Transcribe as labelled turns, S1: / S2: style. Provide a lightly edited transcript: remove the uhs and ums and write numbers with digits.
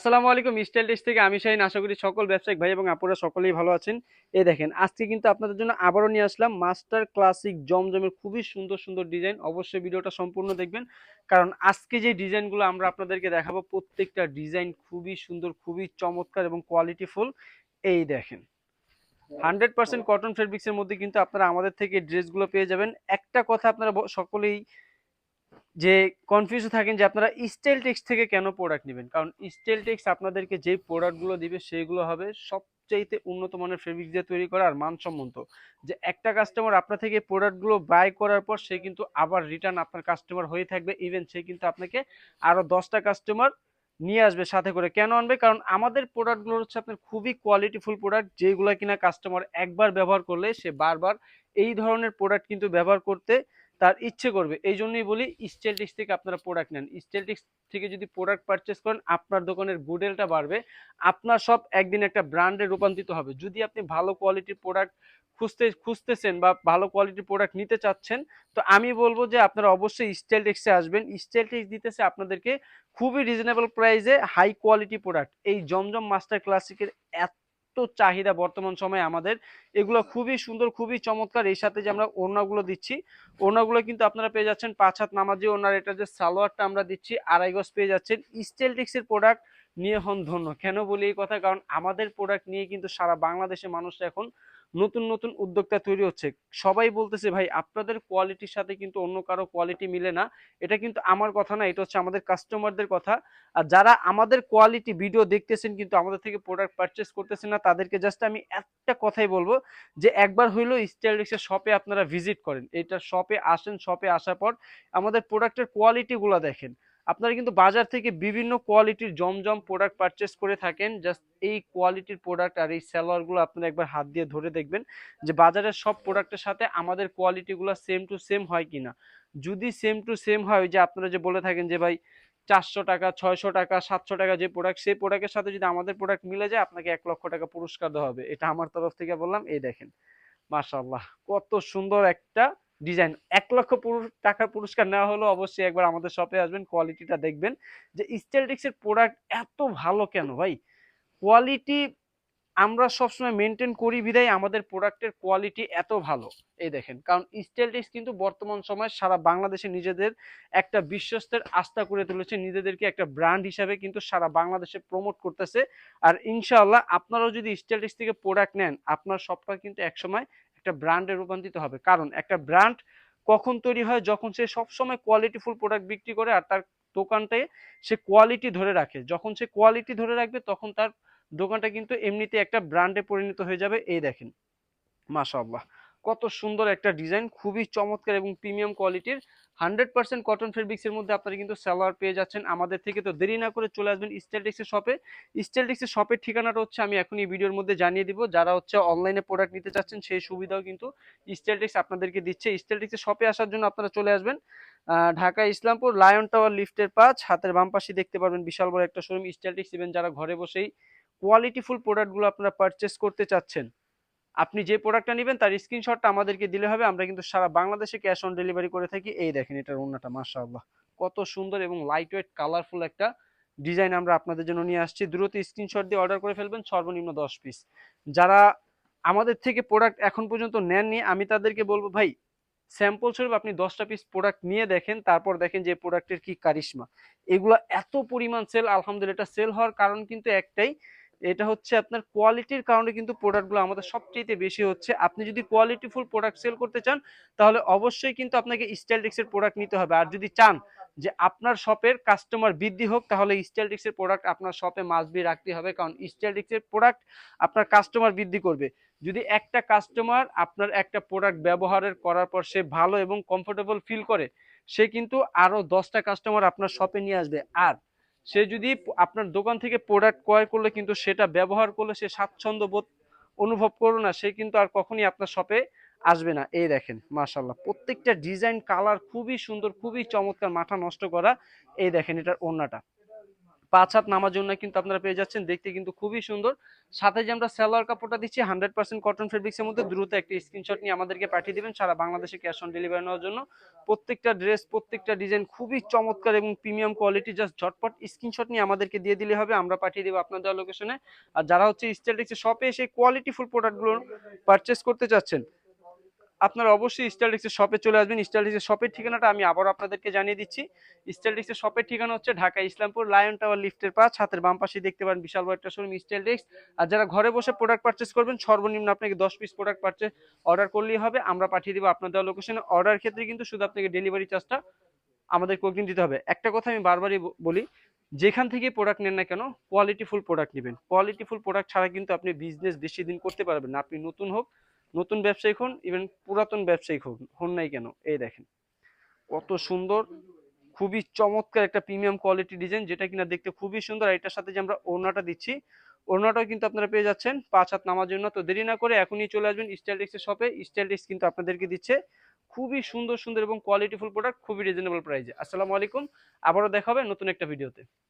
S1: আসসালামু আলাইকুম style text থেকে আমি শাহিন। আশা করি সকল ব্যবসায়িক ভাই এবং আপুরা সকলেই ভালো আছেন। এই দেখেন আজকে কিন্তু আপনাদের জন্য আবারও নিয়ে আসলাম মাস্টার ক্লাসিক জমজমের খুবই সুন্দর সুন্দর ডিজাইন। অবশ্যই ভিডিওটা সম্পূর্ণ দেখবেন, কারণ আজকে যে ডিজাইনগুলো আমরা আপনাদেরকে দেখাবো প্রত্যেকটা ডিজাইন খুবই সুন্দর, খুবই চমৎকার এবং কোয়ালিটিফুল। এই দেখেন 100% কটন ফেব্রিক্সের মধ্যে কিন্তু আপনারা আমাদের থেকে ড্রেসগুলো পেয়ে যাবেন। একটা কথা আপনারা সকলেই যে কনফিউজ থাকেন যে আপনারা স্টাইল টেক্স থেকে কেন প্রোডাক্ট নেবেন, কারণ স্টাইল টেক্স আপনাদেরকে যে প্রোডাক্টগুলো দিবে সেগুলো হবে সবচাইতে উন্নত মানের ফেব্রিক দিয়ে তৈরি করা আর মানসম্মত। যে একটা কাস্টমার আপনার থেকে প্রোডাক্টগুলো বাই করার পর সে কিন্তু আবার রিটার্ন আপনার কাস্টমার হয়ে থাকবে, ইভেন সে কিন্তু আপনাকে আরো 10টা কাস্টমার নিয়ে আসবে সাথে করে। কেন আনবে? কারণ আমাদের প্রোডাক্টগুলো হচ্ছে আপনার খুবই কোয়ালিটিফুল প্রোডাক্ট, যেগুলো কিনা কাস্টমার একবার ব্যবহার করলে সে বারবার এই ধরনের প্রোডাক্ট কিন্তু ব্যবহার করতে তার ইচ্ছে করবে। এই জন্যই বলি স্টাইলটিক্স থেকে আপনারা প্রোডাক্ট নেন। স্টাইলটিক্স থেকে যদি প্রোডাক্ট পারচেস করেন আপনার দোকানের গুডেলটা বাড়বে, আপনার সব একদিন একটা ব্র্যান্ডে রূপান্তরিত হবে। যদি আপনি ভালো কোয়ালিটির প্রোডাক্ট খুঁজতেছেন বা ভালো কোয়ালিটির প্রোডাক্ট নিতে চাচ্ছেন, তো আমি বলবো যে আপনারা অবশ্যই স্টাইলটিক্সে আসবেন। স্টাইলটিক্স দিতেছে আপনাদেরকে খুবই রিজনেবল প্রাইসে হাই কোয়ালিটি প্রোডাক্ট। এই জমজম মাস্টার ক্লাসিকের এত চাহিদা বর্তমান সময়ে আমাদের, এগুলো খুবই সুন্দর, খুবই চমৎকার। এই সাথে যে আমরা ওড়নাগুলো দিচ্ছি, ওড়নাগুলো কিন্তু আপনারা পেয়ে যাচ্ছেন 5 হাত নামাজি ওড়নার। এটা যে সালোয়ারটা আমরা দিচ্ছি 2.5 গজ পেয়ে যাচ্ছেন। স্টাইলটিক্সের প্রোডাক্ট নিয়ে হন ধন্য। কেন বলি এই কথা? কারণ আমাদের প্রোডাক্ট নিয়ে কিন্তু সারা বাংলাদেশে মানুষরা এখন নতুন নতুন উদ্যোক্তা তৈরি হচ্ছে। সবাই বলতেছে ভাই আপনাদের কোয়ালিটির সাথে কিন্তু অন্য কারো কোয়ালিটি মিলে না। এটা কিন্তু আমার কথা না, এটা হচ্ছে আমাদের কাস্টমারদের কথা। আর যারা আমাদের কোয়ালিটি ভিডিও দেখতেছেন কিন্তু আমাদের থেকে প্রোডাক্ট পারচেস করতেছেন না, তাদেরকে জাস্ট আমি একটা কথাই বলবো যে একবার হইলো স্টাইলটিক্সের শপে আপনারা ভিজিট করেন। এটা শপে আসেন, শপে আসার পর আমাদের প্রোডাক্টের কোয়ালিটিগুলো দেখেন। আপনারা কিন্তু বাজার থেকে বিভিন্ন কোয়ালিটির জমজম প্রোডাক্ট পারচেস করে থাকেন, জাস্ট এই কোয়ালিটির প্রোডাক্ট আর এই সালোয়ারগুলো আপনারা একবার হাত দিয়ে ধরে দেখবেন যে বাজারের সব প্রোডাক্টের সাথে আমাদের কোয়ালিটিগুলো সেম টু সেম হয় কিনা। যদি সেম টু সেম হয়, ওই যে আপনারা যে বলে থাকেন যে ভাই 400 টাকা, 600 টাকা, 700 টাকা যে প্রোডাক্ট, সেই প্রোডাক্টের সাথে যদি আমাদের প্রোডাক্ট মিলে যায় আপনাকে 1 লক্ষ টাকা পুরস্কার দেওয়া হবে। এটা আমার তরফ থেকে বললাম। এই দেখেন মাশাআল্লাহ কত সুন্দর একটা ডিজাইন। 1 লক্ষ টাকার পুরস্কার নেওয়া হলো, অবশ্যই একবার আমাদের শপে আসবেন, কোয়ালিটিটা দেখবেন যে স্টাইলটিক্সের প্রোডাক্ট এত ভালো কেন ভাই। কোয়ালিটি আমরা সবসময় মেনটেন করি বিধায় আমাদের প্রোডাক্টের কোয়ালিটি এত ভালো। এই দেখেন, কারণ স্টাইলটিক্স কিন্তু বর্তমান সময় সারা বাংলাদেশে নিজেদের একটা বিশ্বস্তের আস্থা করে তুলেছে, নিজেদেরকে একটা ব্র্যান্ড হিসাবে কিন্তু সারা বাংলাদেশে প্রমোট করতেছে। আর ইনশাআল্লাহ আপনারাও যদি স্টাইলটিক্স থেকে প্রোডাক্ট নেন, আপনার সবটা কিন্তু একসময় একটা ব্র্যান্ডে রূপান্তরিত হবে। কারণ একটা ব্র্যান্ড কখন তৈরি হয়? যখন সে সবসময় কোয়ালিটিফুল প্রোডাক্ট বিক্রি করে আর তার দোকানটায় সে কোয়ালিটি ধরে রাখে। যখন সে কোয়ালিটি ধরে রাখবে তখন তার দোকানটা কিন্তু এমনিতে একটা ব্র্যান্ডে পরিণত হয়ে যাবে। এই দেখেন মাশাআল্লাহ কত সুন্দর একটা ডিজাইন, খুবই চমৎকার এবং প্রিমিয়াম কোয়ালিটির 100% কটন ফেব্রিক্সের মধ্যে আপনারা কিন্তু সালোয়ার পেয়ে যাচ্ছেন আমাদের থেকে। তো দেরি না করে চলে আসবেন স্টাইলটিক্সের শপে। স্টাইলটিক্সের শপের ঠিকানাটা হচ্ছে আমি এখন এই ভিডিওর মধ্যে জানিয়ে দিব। যারা হচ্ছে অনলাইনে প্রোডাক্ট নিতে চাচ্ছেন সেই সুবিধাও কিন্তু স্টাইলটিক্স আপনাদেরকে দিচ্ছে। স্টাইলটিক্সের শপে আসার জন্য আপনারা চলে আসবেন ঢাকা ইসলামপুর লায়ন টাওয়ার লিফটের 5 হাতের বাম পাশে দেখতে পারবেন বিশাল বড় একটা শোরুম স্টাইলটিক্স। ইভেন যারা ঘরে বসেই কোয়ালিটিফুল প্রোডাক্টগুলো আপনারা পারচেস করতে চাচ্ছেন, আপনি যে প্রোডাক্টটা নেবেন তার স্ক্রিনশটটা আমাদেরকে দিলে হবে। আমরা কিন্তু সারা বাংলাদেশে ক্যাশ অন ডেলিভারি করে থাকি। এই দেখেন এটার ওন্নাটা মাশাআল্লাহ কত সুন্দর এবং লাইট ওয়েট কালারফুল একটা ডিজাইন আমরা আপনাদের জন্য নিয়ে আসছি। দ্রুত স্ক্রিনশট দিয়ে অর্ডার করে ফেলবেন, সর্বনিম্ন 10 পিস। যারা আমাদের থেকে প্রোডাক্ট এখন পর্যন্ত নেননি, আমি তাদেরকে বলবো ভাই স্যাম্পল স্বরূপ আপনি 10টা পিস প্রোডাক্ট নিয়ে দেখেন, তারপর দেখেন যে প্রোডাক্টের কি কারিশমা। এগুলো এত পরিমাণ সেল, আলহামদুলিল্লাহ। এটা সেল হওয়ার কারণ কিন্তু একটাই, এটা হচ্ছে আপনার কোয়ালিটির কারণে কিন্তু প্রোডাক্টগুলো আমাদের সবচেয়ে বেশি হচ্ছে। আপনি যদি কোয়ালিটিফুল প্রোডাক্ট সেল করতে চান তাহলে অবশ্যই কিন্তু আপনাকে স্টাইলটিক্সের প্রোডাক্ট নিতে হবে। আর যদি চান যে আপনার শপের কাস্টমার বৃদ্ধি হোক তাহলে স্টাইলটিক্সের প্রোডাক্ট আপনার শপে মাস্ট বি রাখতে হবে, কারণ স্টাইলটিক্সের প্রোডাক্ট আপনার কাস্টমার বৃদ্ধি করবে। যদি একটা কাস্টমার আপনার একটা প্রোডাক্ট ব্যবহারের করার পর সে ভালো এবং কমফোর্টেবল ফিল করে, সে কিন্তু আরো 10টা কাস্টমার আপনার শপে নিয়ে আসবে। আর সে যদি আপনার দোকান থেকে প্রোডাক্ট ক্রয় করলে কিন্তু সেটা ব্যবহার করলে সে স্বাচ্ছন্দ্য বোধ অনুভব করবে না, সে কিন্তু আর কখনই আপনার শপে আসবে না। এই দেখেন মাশাআল্লাহ প্রত্যেকটা ডিজাইন কালার খুবই সুন্দর, খুবই চমৎকার, মাথা নষ্ট করা। এই দেখেন এটার ওড়নাটা 5 হাত নামার জন্য কিন্তু আপনারা পেয়ে যাচ্ছেন, দেখতে কিন্তু খুবই সুন্দর। সাথে যে আমরা সালোয়ার কাপড়টা দিচ্ছি 100% কটন ফেব্রিক্সের মধ্যে, দ্রুত একটি স্ক্রিনশট নিয়ে আমাদেরকে পাঠিয়ে দিবেন সারা বাংলাদেশে ক্যাশ অন ডেলিভারি নেওয়ার জন্য। প্রত্যেকটা ড্রেস, প্রত্যেকটা ডিজাইন খুবই চমৎকার এবং প্রিমিয়াম কোয়ালিটি, জাস্ট ঝটপট স্ক্রিনশট নিয়ে আমাদেরকে দিয়ে দিলে হবে, আমরা পাঠিয়ে দেবো আপনার দেওয়া লোকেশনে। আর যারা হচ্ছে স্টাইলটেক্সের শপে এসে কোয়ালিটিফুল প্রোডাক্টগুলো পারচেস করতে চাচ্ছেন, আপনারা অবশ্যই স্টাইলটেক্সের শপে চলে আসবেন। স্টাইলটেক্সের শপের ঠিকানাটা আমি আবার আপনাদেরকে জানিয়ে দিচ্ছি। স্টাইলটেক্সের শপের ঠিকানা হচ্ছে ঢাকা ইসলামপুর লায়ন টাওয়ার লিফটের 5, হাতের বাম পাশে দেখতে পারেন বিশাল বড় একটা শোরুম স্টাইলটেক্স। আর যারা ঘরে বসে প্রোডাক্ট পারচেস করবেন, সর্বনিম্ন আপনাকে 10 পিস প্রোডাক্ট পারচেস অর্ডার করলেই হবে, আমরা পাঠিয়ে দেবো আপনার দেওয়া লোকেশনে। অর্ডার ক্ষেত্রে কিন্তু শুধু আপনাকে ডেলিভারি চার্জটা আমাদেরকে অগ্রিম দিতে হবে। একটা কথা আমি বারবারই বলি, যেখান থেকে প্রোডাক্ট নেন না কেন কোয়ালিটিফুল প্রোডাক্ট নেবেন। কোয়ালিটিফুল প্রোডাক্ট ছাড়া কিন্তু আপনি বিজনেস বেশি দিন করতে পারবেন না। আপনি নতুন হোক, নতুন ব্যবসায়িক হন, ইভেন পুরাতন ব্যবসায়িক হন হন নাই কেন, এই দেখেন কত সুন্দর, খুবই চমৎকার একটা প্রিমিয়াম কোয়ালিটি ডিজাইন, যেটা কিনা দেখতে খুবই সুন্দর। আর এটার সাথে যে আমরা ওড়নাটা দিচ্ছি, ওড়নাটাও কিন্তু আপনারা পেয়ে যাচ্ছেন 5 হাত নামার জন্য। তো দেরি না করে এখনই চলে আসবেন স্টাইলটেক্সের শপে। স্টাইলটেক্স কিন্তু আপনাদেরকে দিচ্ছে খুবই সুন্দর সুন্দর এবং কোয়ালিটিফুল প্রোডাক্ট খুবই রিজনেবল প্রাইসে। আসসালামু আলাইকুম, আবারও দেখা হবে নতুন একটা ভিডিওতে।